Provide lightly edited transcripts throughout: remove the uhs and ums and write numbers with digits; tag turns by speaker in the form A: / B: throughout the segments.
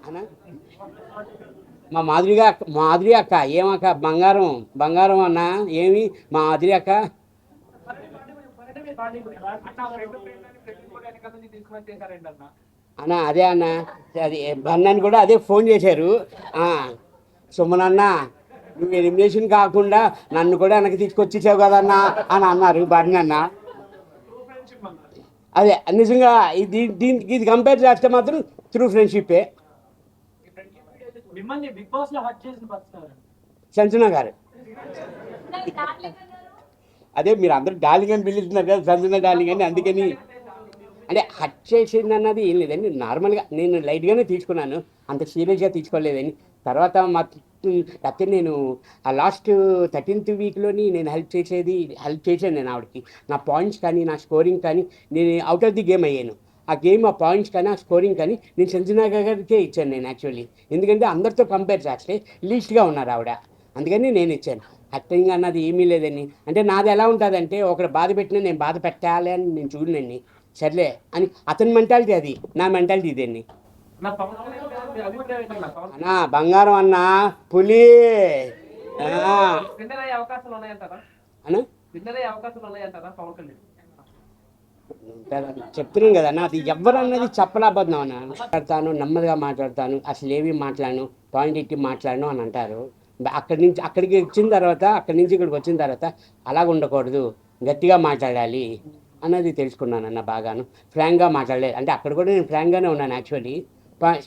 A: అన్న మా మాధురి అక్క ఏమక్క బంగారం బంగారం అన్న ఏమి మా మాధురి అక్క అన్న అదే అన్న అది బన్నని కూడా అదే ఫోన్ చేశారు. సుమనన్న నువ్వు ఎలిమినేషన్ కాకుండా నన్ను కూడా వెనక్కి తీసుకొచ్చేసావు కదన్నా అని అన్నారు బన్నన్న. అదే నిజంగా దీనికి ఇది కంపేర్ చేస్తే మాత్రం త్రూ ఫ్రెండ్షిప్పే. సంజన గారు అదే మీరు అందరూ డార్లింగ్ అని పిలుస్తున్నారు కదా, సంజన డార్లింగ్ అని, అందుకని అంటే హట్ చేసింది అన్నది ఏం లేదండి. నార్మల్గా నేను లైట్గానే తీసుకున్నాను, అంత సీరియస్గా తీసుకోలేదని. తర్వాత లేకపోతే నేను ఆ లాస్ట్ 13th వీక్లోని నేను హెల్ప్ చేశాను నేను ఆవిడకి. నా పాయింట్స్ కానీ నా స్కోరింగ్ కానీ నేను అవుట్ ఆఫ్ ది గేమ్ అయ్యాను. ఆ పాయింట్స్ కానీ ఆ స్కోరింగ్ కానీ నేను సంజనా గారికే ఇచ్చాను నేను యాక్చువల్లీ. ఎందుకంటే అందరితో కంపేర్ చేస్తే లీస్ట్గా ఉన్నారు ఆవిడ, అందుకని నేను ఇచ్చాను. యాక్టింగ్ అన్నది ఏమీ లేదని. అంటే నాది ఎలా ఉంటుందంటే ఒకరు బాధ పెట్టినా నేను బాధ పెట్టాలి అని నేను చూడనండి. సర్లే అని అతని మెంటాలిటీ, అది నా మెంటాలిటీ ఇదండి. అన్నా బంగారం అన్నా పులి అన్నా చెప్తున్నాను కదా అన్న, అది ఎవరన్నది చెప్పలేకపోతున్నాం అన్న. మాట్లాడతాను, నెమ్మదిగా మాట్లాడతాను, అసలు ఏమి మాట్లాడను, పాయింట్ ఇట్టి మాట్లాడను అని అంటారు. అక్కడికి ఇక్కడికి వచ్చిన తర్వాత అలాగ ఉండకూడదు, గట్టిగా మాట్లాడాలి అన్నది తెలుసుకున్నానన్న. బాగాను ఫ్రాంక్గా మాట్లాడలేదు. అంటే అక్కడ కూడా నేను ఫ్రాంక్గానే ఉన్నాను యాక్చువల్లీ.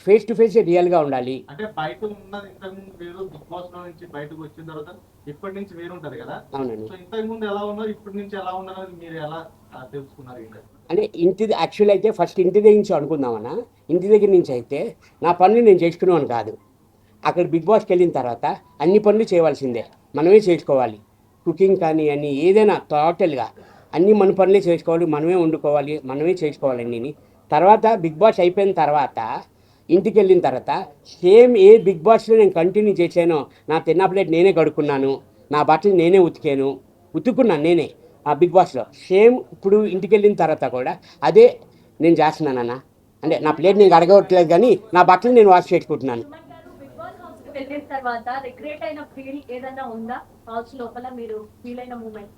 A: ఫేస్ టు ఫేస్ రియల్గా ఉండాలి.
B: అంటే బయట ఉన్నది ఇంతకుముందు వేరు, బిగ్ బాస్ లో నుంచి బయటకు వచ్చిన తర్వాత ఇప్పటి నుంచి వేరు ఉంటది కదా.
A: అవునండి.
B: సో ఇంతకు ముందు ఎలా ఉన్నారు, ఇప్పటి నుంచి ఎలా ఉన్నారు, మీరు ఎలా తెలుసుకున్నారు?
A: అంటే యాక్చువల్ అయితే ఫస్ట్ ఇంటి దగ్గర నుంచి అనుకుందామన్నా. ఇంటి దగ్గర నుంచి అయితే నా పనులు నేను చేసుకునేవాను కాదు. అక్కడ బిగ్ బాస్కి వెళ్ళిన తర్వాత అన్ని పనులు చేయవలసిందే, మనమే చేసుకోవాలి. కుకింగ్ కానీ అన్నీ ఏదైనా టోటల్గా అన్నీ మన పనులే చేసుకోవాలి, మనమే వండుకోవాలి, మనమే చేసుకోవాలన్నీ. తర్వాత బిగ్ బాస్ అయిపోయిన తర్వాత ఇంటికి వెళ్ళిన తర్వాత సేమ్ ఏ బిగ్ బాస్లో నేను కంటిన్యూ చేశానో, నా తిన్న ప్లేట్ నేనే కడుక్కున్నాను, నా బట్టలు నేనే ఉతుక్కున్నాను నేనే ఆ బిగ్ బాస్లో. సేమ్ ఇప్పుడు ఇంటికి వెళ్ళిన తర్వాత కూడా అదే నేను చేస్తున్నానన్న. అంటే నా ప్లేట్ నేను అడగట్లేదు కానీ నా బట్టలు నేను వాష్ చేసుకుంటున్నాను.
C: వెళ్ళిన తర్వాత రిగ్రెట్ అయిన ఫీల్ ఏదైనా ఉందా హౌస్ లోపల, మీరు ఫీల్ అయిన మూమెంట్?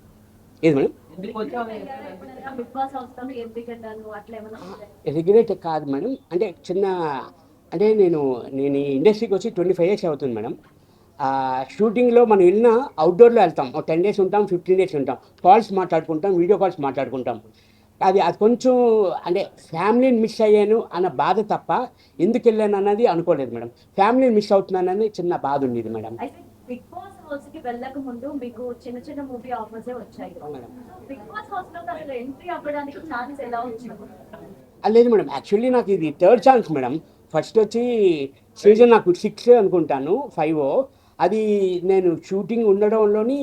A: ఏది మేడం? రిగ్రెట్ కాదు మేడం. అంటే అంటే నేను ఈ ఇండస్ట్రీకి వచ్చి 25 years అవుతుంది మేడం. షూటింగ్లో మనం వెళ్ళినా అవుట్డోర్లో వెళ్తాం, ఒక 10 days ఉంటాం, 15 days ఉంటాం, కాల్స్ మాట్లాడుకుంటాం, వీడియో కాల్స్ మాట్లాడుకుంటాం. అది కొంచెం అంటే ఫ్యామిలీని మిస్ అయ్యాను అన్న బాధ తప్ప ఎందుకు వెళ్ళాను అన్నది అనుకోలేదు మేడం. ఫ్యామిలీని మిస్ అవుతున్నానని చిన్న బాధ ఉండేది మేడం.
C: బిగ్ బాస్ హౌస్ కి వెళ్ళక ముందు మీకు చిన్న చిన్న మూవీ ఆఫర్స్ వచ్చాయి. బిగ్ బాస్ హౌస్ లో అసలు ఎంట్రీ అవ్వడానికి ఛాన్స్ ఎలా వచ్చింది?
A: లేదు మేడం, యాక్చువల్లీ నాకు ఇది 3rd ఛాన్స్ మేడం. ఫస్ట్ వచ్చి సీజన్ నాకు 6 అనుకుంటాను, 5 అది నేను షూటింగ్ ఉండడంలోని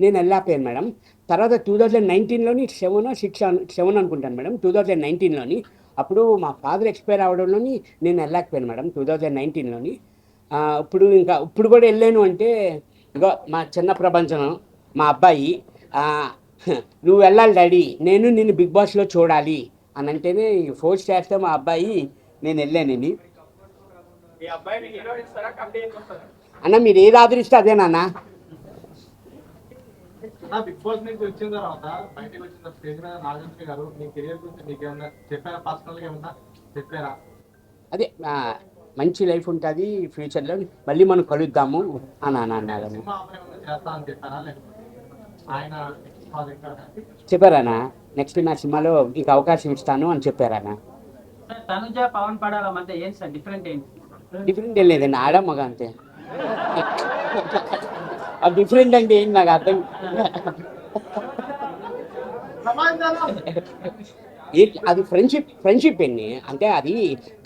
A: నేను వెళ్ళాపోయాను మేడం. తర్వాత 2019లోని 7 అనుకుంటాను మేడం. 2019లోని అప్పుడు మా ఫాదర్ ఎక్స్పైర్ అవ్వడంలోని నేను వెళ్ళలేకపోయాను మేడం 2019లోని. ఇప్పుడు కూడా వెళ్ళాను అంటే ఇంకో మా చిన్న ప్రపంచం మా అబ్బాయి నువ్వు వెళ్ళాలి డాడీ, నేను నిన్ను బిగ్ బాస్లో చూడాలి అని అంటేనే ఫోర్స్ చేస్తే మా అబ్బాయి నేను వెళ్ళానండి. అన్న మీరు ఏది ఆదరిస్తే అదే నాన్న.
B: బిగ్ బాస్ నుంచి వచ్చిన తర్వాత బయటకు వచ్చిన స్టేజ్ మీద నాగార్జున గారు మీ కెరీర్ గురించి మీకు ఏమన్నా చెప్పారా, పర్సనల్గా ఏమన్నా చెప్పారా?
A: అదే మంచి లైఫ్ ఉంటుంది ఫ్యూచర్లో, మళ్ళీ మనం కలుద్దాము అని అన్నారు. చెప్పారన్నా నెక్స్ట్ నా సినిమాలో మీకు అవకాశం ఇస్తాను అని చెప్పారన్నా. డిఫరెంట్ ఏం లేదండి, ఆడ మగ అంతే. డిఫరెంట్ అంటే ఏంటి నాకు అర్థం. అది ఫ్రెండ్షిప్ అండి. అంటే అది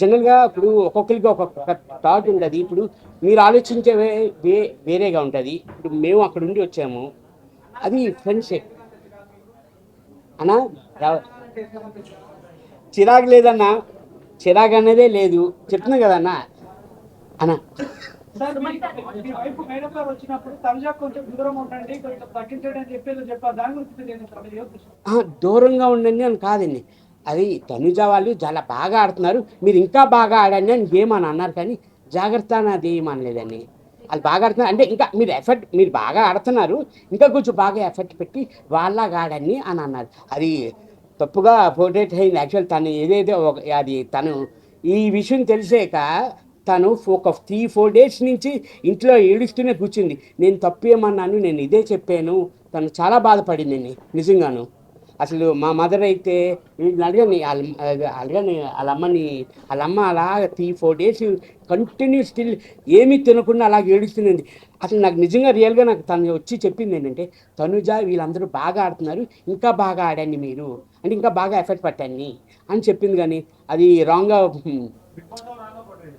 A: జనరల్గా ఇప్పుడు ఒక్కొక్కరికి ఒక్కొక్క థాట్ ఉండదు. ఇప్పుడు మీరు ఆలోచించే వేరేగా ఉంటుంది. ఇప్పుడు మేము అక్కడ ఉండి వచ్చాము, అది ఫ్రెండ్షిప్ అన్నా. చిరాకు లేదన్నా, చిరాకు అనేదే లేదు, చెప్తున్నా కదన్నా అన్నా. దూరంగా ఉండండి అని కాదండి, అది తనుజ వాళ్ళు చాలా బాగా ఆడుతున్నారు, మీరు ఇంకా బాగా ఆడండి అని గేమ్ అని అన్నారు. కానీ జాగ్రత్త నాది ఏమనలేదండి. వాళ్ళు బాగా ఆడుతున్నారు అంటే ఇంకా మీరు బాగా ఆడుతున్నారు, ఇంకా కొంచెం బాగా ఎఫర్ట్ పెట్టి వాళ్ళలాగా ఆడండి అని అన్నారు. అది తప్పుగా పోర్ట్రేట్ అయింది. యాక్చువల్ తను ఏదైతే అది తను ఈ విషయం తెలిసాక తను ఒక 3-4 డేస్ నుంచి ఇంట్లో ఏడుస్తూనే కూర్చుంది. నేను తప్పు ఏమన్నాను, నేను ఇదే చెప్పాను. తను చాలా బాధపడిందండి నిజంగాను. అసలు మా మదర్ అయితే వీళ్ళని అడగని వాళ్ళ అమ్మ అలా 3-4 డేస్ కంటిన్యూ స్టిల్ ఏమీ తినకుండా అలా ఏడుస్తున్నది. అసలు నాకు నిజంగా రియల్గా నాకు తను వచ్చి చెప్పింది ఏంటంటే, తనుజ వీళ్ళందరూ బాగా ఆడుతున్నారు, ఇంకా బాగా ఆడండి మీరు, అంటే ఇంకా బాగా ఎఫర్ట్ పట్టండి అని చెప్పింది. కానీ అది రాంగ్గా
B: బిగ్ బాస్ లో రాంగ్ పడ్డాడు.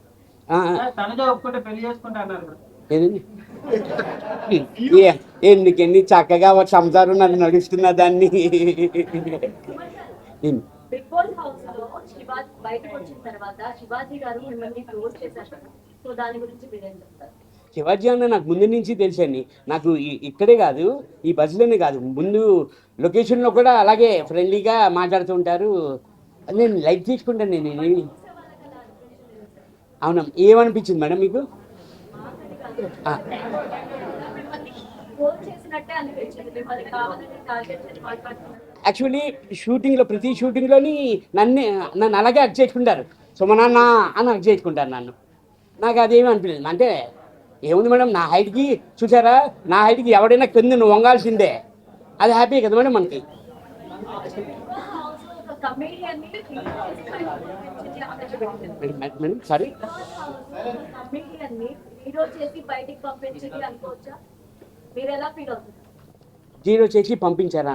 D: తనుజ ఒప్పుకుంటే పెళ్లి చేసుకుంటా అన్నారు కదా.
A: ఏదండి ఎందుకండి చక్కగా ఒక సంసారం నన్ను నడుస్తున్న దాన్ని.
C: బిగ్ బాస్ హౌస్ లో శివాజీ బయటకు వచ్చిన తర్వాత శివాజీ గారు మిమ్మల్ని క్లోజ్ చేశారు కదా, సో దాని గురించి మీరేం చెప్తారు?
A: శివాజీ అన్న నాకు ముందు నుంచి తెలుసండి. నాకు ఇక్కడే కాదు, ఈ బస్సులోనే కాదు, ముందు లొకేషన్లో కూడా అలాగే ఫ్రెండ్లీగా మాట్లాడుతూ ఉంటారు. నేను లైట్ తీసుకుంటాను నేను.
C: చూసే వాళ్ళకి అలా అనిపించింది తెలుసా?
A: అవునా, ఏమనిపించింది మేడం మీకు?
C: మాకని కాదు,
A: ఆ.
C: మిమ్మల్ని క్లోజ్ చేసినట్టే అనిపించింది. మిమ్మల్ని కావాలని టార్గెట్ చేసి మాట్లాడుతున్నారు.
A: యాక్చువల్లీ ప్రతి షూటింగ్లోని నన్ను అలాగే అర్చ్ చేసుకుంటారు. సుమనాన్న అని అర్చ్ చేసుకుంటారు నన్ను. నాకు అదేమీ అనిపించలేదు. అంటే ఏముంది మేడం, నా హైట్కి చూసారా, నా హైట్కి ఎవడైనా కింద నువ్వు వంగాల్సిందే. అది హ్యాపీ కదా మేడం మనకి.
C: ఒక కమేడియన్ని
A: మేడం సారీ,
C: కమేడియన్ని హీరో చేసి బయటికి పంపించింది అనుకోవచ్చా? మీరు ఎలా ఫీల్ అవుతుంది?
A: జీరో చేసి పంపించారా?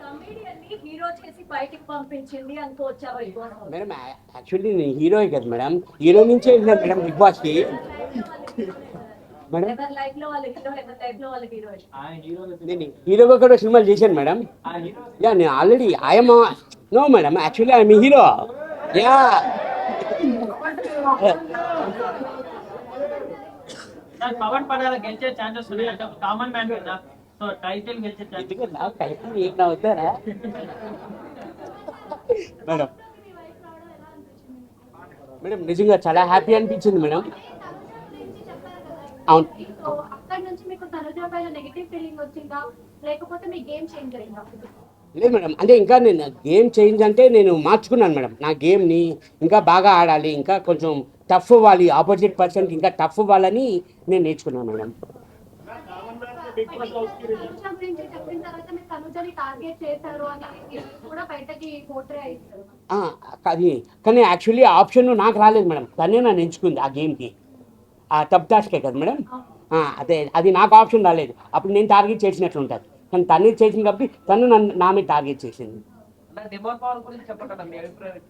C: కమేడియన్ని హీరో చేసి బయటికి పంపించింది అనుకోవచ్చా Big Boss house?
A: Madam actually నేను హీరోయే కదా మేడం, హీరో నుంచే వెళ్ళాను మేడం బిగ్ బాస్కి. మేడం
C: ఎవరి లైఫ్ లో వాళ్ళ హీరో, ఎవరి లైఫ్ లో వాళ్ళ హీరోయిన్.
D: ఆయన హీరోలు
A: నేను హీరోగా కూడా సినిమాలు చేశాను మేడం.
D: ఆ హీరో
A: యా, నేను already I'm no madam, actually I'm hero. Yeah
D: Pawan Padala గెలిచే ఛాన్సెస్ ఉన్నాయి అంటే కామన్ మ్యాన్ కదా, సో టైటిల్ గెలిచే ఛాన్సెస్.
A: ఏం అవుతారా మేడం? మేడం నిజంగా చాలా హ్యాపీ అనిపించింది మేడం. అవును
C: సో అక్కడ నుంచి మీకు తనుజ పైన నెగటివ్ ఫీలింగ్ వచ్చిందా, లేకపోతే మీ గేమ్ చేంజ్ అయిందా?
A: లేదు మేడం, అంటే ఇంకా నేను గేమ్ చేంజ్ అంటే నేను మార్చుకున్నాను మేడం. నా గేమ్ని ఇంకా బాగా ఆడాలి, ఇంకా కొంచెం టఫ్ అవ్వాలి, ఆపోజిట్ పర్సన్కి ఇంకా టఫ్ అవ్వాలని నేను నేర్చుకున్నాను మేడం.
C: తనుజ గురించి చెప్పిన తర్వాత మీరు తనుజని టార్గెట్ చేశారు అని కూడా బయటకి పోట్రే అయ్యారు.
A: అది కానీ యాక్చువల్లీ ఆప్షన్ నాకు రాలేదు మేడం, తనే నన్ను ఎంచుకుంది ఆ గేమ్కి. ఆ టప్ టాస్కే కదా మేడం, అదే అది నాకు ఆప్షన్ రాలేదు. అప్పుడు నేను టార్గెట్ చేసినట్లు ఉంటుంది, కానీ తను చేసింది కాబట్టి తను నా మీద టార్గెట్ చేసింది.
D: డిమోన్ పవర్ గురించి చెప్పండి మీ అభిప్రాయం.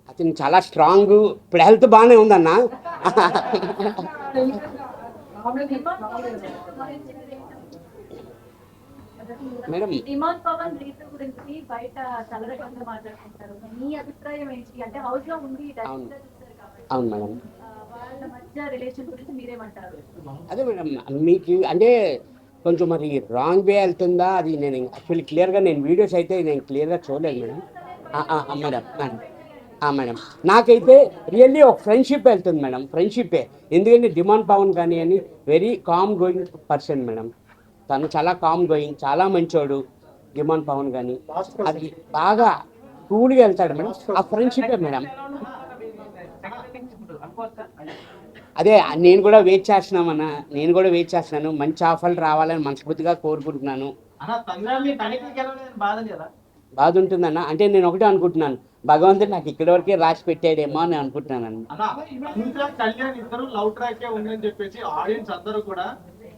A: అతను చాలా స్ట్రాంగ్, ఇప్పుడు హెల్త్ బాగానే ఉందన్న. మేడం
C: డిమాండ్ పవన్ రీతు గురించి బయట చల్లరకంగా మాట్లాడుకుంటారు. మీ అభిప్రాయం ఏంటి? అంటే హౌస్ లో ఉండి
A: అవును.
C: చూస్తారు కాబట్టి
A: అవును మేడం.
C: వాళ్ళ మధ్య రిలేషన్ గురించి మీరేమంటారు?
A: అదే మేడం, మీకు అంటే కొంచెం మరి రాంగ్ వే వెళ్తుందా, అది నేను యాక్చువల్లీ క్లియర్గా నేను వీడియోస్ అయితే నేను క్లియర్గా చూడలేదు మేడం. మేడం మేడం నాకైతే రియల్లీ ఒక ఫ్రెండ్షిప్ వెళ్తుంది మేడం, ఫ్రెండ్షిప్పే. ఎందుకంటే డిమాండ్ పవన్ కానీ అని very calm going person madam. తను చాలా కామ్ గోయింగ్, చాలా మంచోడు డిమాండ్ పవన్ కానీ. అది బాగా కూల్గా వెళ్తాడు మేడం, ఆ ఫ్రెండ్షిప్పే మేడం. అదే నేను కూడా వెయిట్ చేస్తున్నామన్నా, నేను కూడా వెయిట్ చేస్తున్నాను. మంచి ఆఫర్లు రావాలని మనస్ఫూర్తిగా కోరుకుంటున్నాను.
D: అన్న తొందరగా మీ టైటిల్ గెలవలేదని బాధ కదా.
A: బాధ ఉంటుందన్న, అంటే నేను ఒకటే అనుకుంటున్నాను, భగవంతుడు నాకు ఇక్కడి వరకే రాసి పెట్టాడేమో అని అనుకుంటున్నాను.
B: అన్న ఇంకా కళ్యాణ్ ఇద్దరు లవ్ ట్రాక్ ఉందని చెప్పేసి ఆడియన్స్ అందరూ కూడా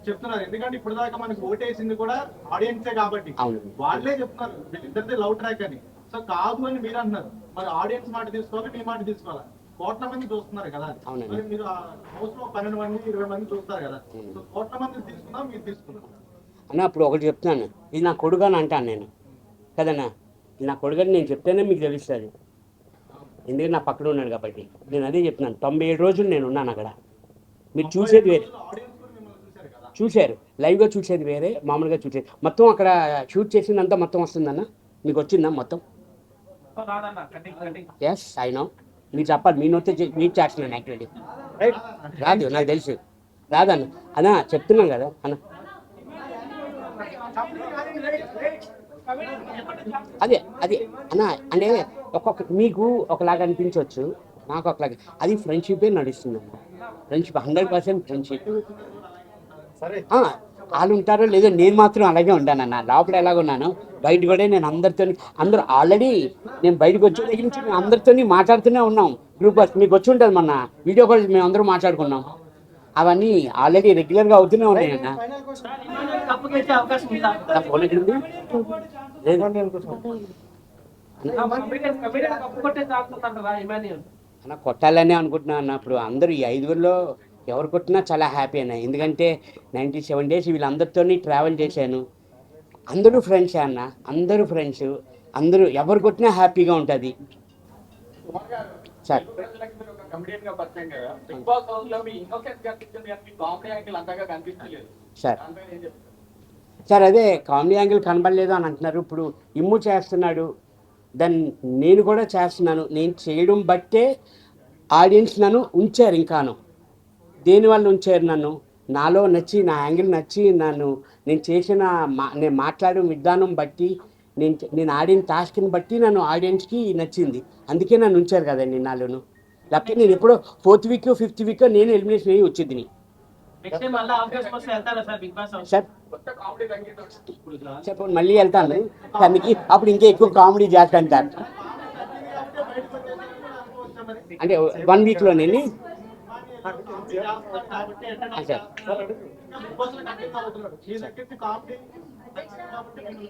B: చెప్తున్నారు. ఎందుకంటే ఇప్పుడు దాకా మనకి ఓటేసింది కూడా ఆడియన్సే కాబట్టి
A: అవును.
B: వాళ్ళే చెప్తున్నారు వీళ్ళిద్దరిది లవ్ ట్రాక్ అని. సో కాదు అని మీరు అంటున్నారు, మరి ఆడియన్స్ మాట తీసుకోవాలి, మీ మాట తీసుకోవాలి. కోట్ల మంది చూస్తున్నారు కదా,
A: అవునండి.
B: మరి మీరు హౌస్ లో 12 మంది 20 మంది చూస్తారు కదా, సో కోట్ల మంది తీసుకున్నాం, మీరు తీసుకున్నారు
A: అన్న అప్పుడు ఒకటి చెప్తున్నాను, ఇది నా కొడుకు అని అంటాను నేను కదన్నా, ఇది నా కొడుకు అని నేను చెప్తేనే మీకు తెలుస్తుంది. ఎందుకంటే నా పక్కన ఉన్నాడు కాబట్టి నేను అదే చెప్తున్నాను. 97 రోజులు నేను ఉన్నాను అక్కడ. మీరు చూసేది వేరే,
B: ఆడియన్స్ కూడా మిమ్మల్ని చూశారు కదా.
A: చూశారు లైవ్గా చూసేది వేరే, మామూలుగా చూసేది మొత్తం అక్కడ షూట్ చేసిందంతా మొత్తం వస్తుందన్న, మీకు వచ్చిందా మొత్తం? Yes I know. మీరు చెప్పాలి, మీ నోట్ రీడ్ చేస్తున్నాను యాక్చువల్లీ. రాదు నాకు తెలుసు, రాదన్న అన్న చెప్తున్నాను కదా అన్న. అదే అదే అన్న, అంటే మీకు ఒకలాగా అనిపించవచ్చు, నాకు ఒకలాగా. అది ఫ్రెండ్షిపే నడుస్తుంది అన్న. Friendship 100% friendship. వాళ్ళు ఉంటారో లేదో, నేను మాత్రం అలాగే ఉంటానన్న. లోపల ఎలాగున్నాను బయట కూడా నేను అందరూ ఆల్రెడీ నేను బయటకు వచ్చే దగ్గర నుంచి మేము అందరితో మాట్లాడుతూనే ఉన్నాం. గ్రూప్ వర్క్ మీకు వచ్చి ఉంటుంది, మొన్న వీడియో కాల్ మేము అందరూ మాట్లాడుకున్నాం. అవన్నీ ఆల్రెడీ రెగ్యులర్గా అవుతూనే ఉన్నాయన్న.
D: కప్పు గెలిచే అవకాశం ఉందా?
A: నా ఫోన్ ఎక్కడుంది? అన్న కొట్టాలనే అనుకుంటున్నాను అన్న. ఇప్పుడు అందరూ ఈ 5గురిలో ఎవరు కొట్టినా చాలా హ్యాపీ అన్న. ఎందుకంటే 97 days వీళ్ళందరితో ట్రావెల్ చేశాను. అందరూ ఫ్రెండ్సే అన్న, అందరూ ఫ్రెండ్స్. అందరూ ఎవరు కొట్టినా హ్యాపీగా ఉంటుంది సార్. సార్ సార్ అదే కామెడీ యాంగిల్ కనబడలేదు అని అంటున్నారు. ఇప్పుడు ఇమ్ము చేస్తున్నాడు, దాన్ని నేను కూడా చేస్తున్నాను. నేను చేయడం బట్టే ఆడియన్స్ నన్ను ఉంచారు. ఇంకాను దేనివల్ల ఉంచారు నన్ను? నాలో నచ్చి, నా యాంగిల్ నచ్చి, నేను చేసిన నేను మాట్లాడిన విధానం బట్టి, నేను ఆడిన టాస్క్ని బట్టి నన్ను ఆడియన్స్కి నచ్చింది. అందుకే నన్ను ఉంచారు కదండి నాలోను. లేకపోతే నేను ఎప్పుడో 4th week 5th week నేను ఎలిమినేషన్ అయ్యి వచ్చింది. సార్ చెప్పండి, మళ్ళీ వెళ్తాను అందుకే. అప్పుడు ఇంకా ఎక్కువ కామెడీ చేస్తాను సార్. అంటే 1 weekలోనే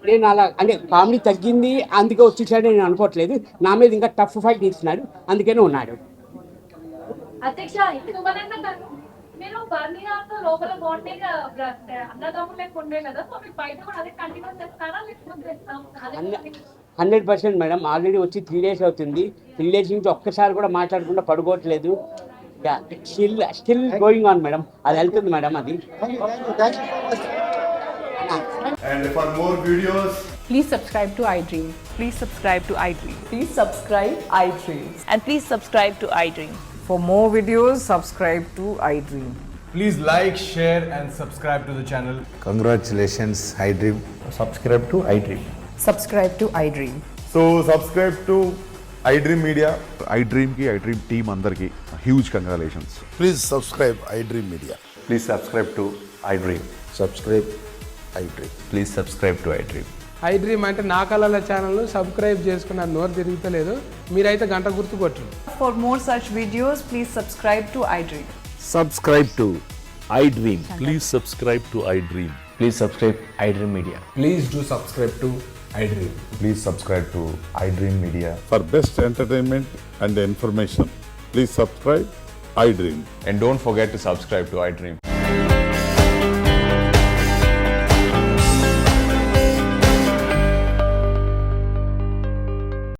A: నేను అలా అంటే కామెడీ తగ్గింది అందుకే వచ్చేసాడు నేను అనుకోవట్లేదు. నా మీద ఇంకా టఫ్ ఫైట్ ఇస్తున్నాడు, అందుకనే ఉన్నాడు.
C: అధ్యక్ష, మీరు బర్నీతో లోపల బాండింగ్ అన్నదమ్ములు లెక్క ఉండే కదా, సో మీరు బయట కూడా అదే కంటిన్యూ చేస్తారా లేకపోతే
A: 100% మేడం. ఆల్రెడీ వచ్చి 3 days అవుతుంది. 3 days నుంచి ఒక్కసారి కూడా మాట్లాడకుండా పడుకోవట్లేదు. స్టిల్ గోయింగ్ ఆన్ మేడం, అది వెళ్తుంది మేడం అది.
E: And for more videos,
F: Please subscribe to iDream.
G: Please subscribe to iDream.
F: Please subscribe iDream.
G: And please subscribe to iDream.
F: For more videos, subscribe to iDream.
E: please like, share and subscribe to the channel.
H: Congratulations, iDream.
I: Subscribe to iDream.
F: Subscribe to iDream.
I: So subscribe to iDream Media.
J: iDream ki iDream team andarki huge congratulations.
H: Please subscribe iDream Media.
I: Please subscribe to iDream.
H: Subscribe iDream.
I: Please subscribe to iDream.
K: iDream అంటే నా కళల channel subscribe చేసుకున్న నోరు తిరుగుతలేదు, మీరైతే గంట గుర్తు కొట్టండి.
F: For more such videos, please subscribe to iDream.
J: Subscribe to iDream. Please subscribe to iDream.
I: Please subscribe iDream Media.
E: Please do subscribe to iDream.
I: Please subscribe to iDream Media.
J: For best entertainment and information, please subscribe iDream.
I: And don't forget to subscribe to iDream.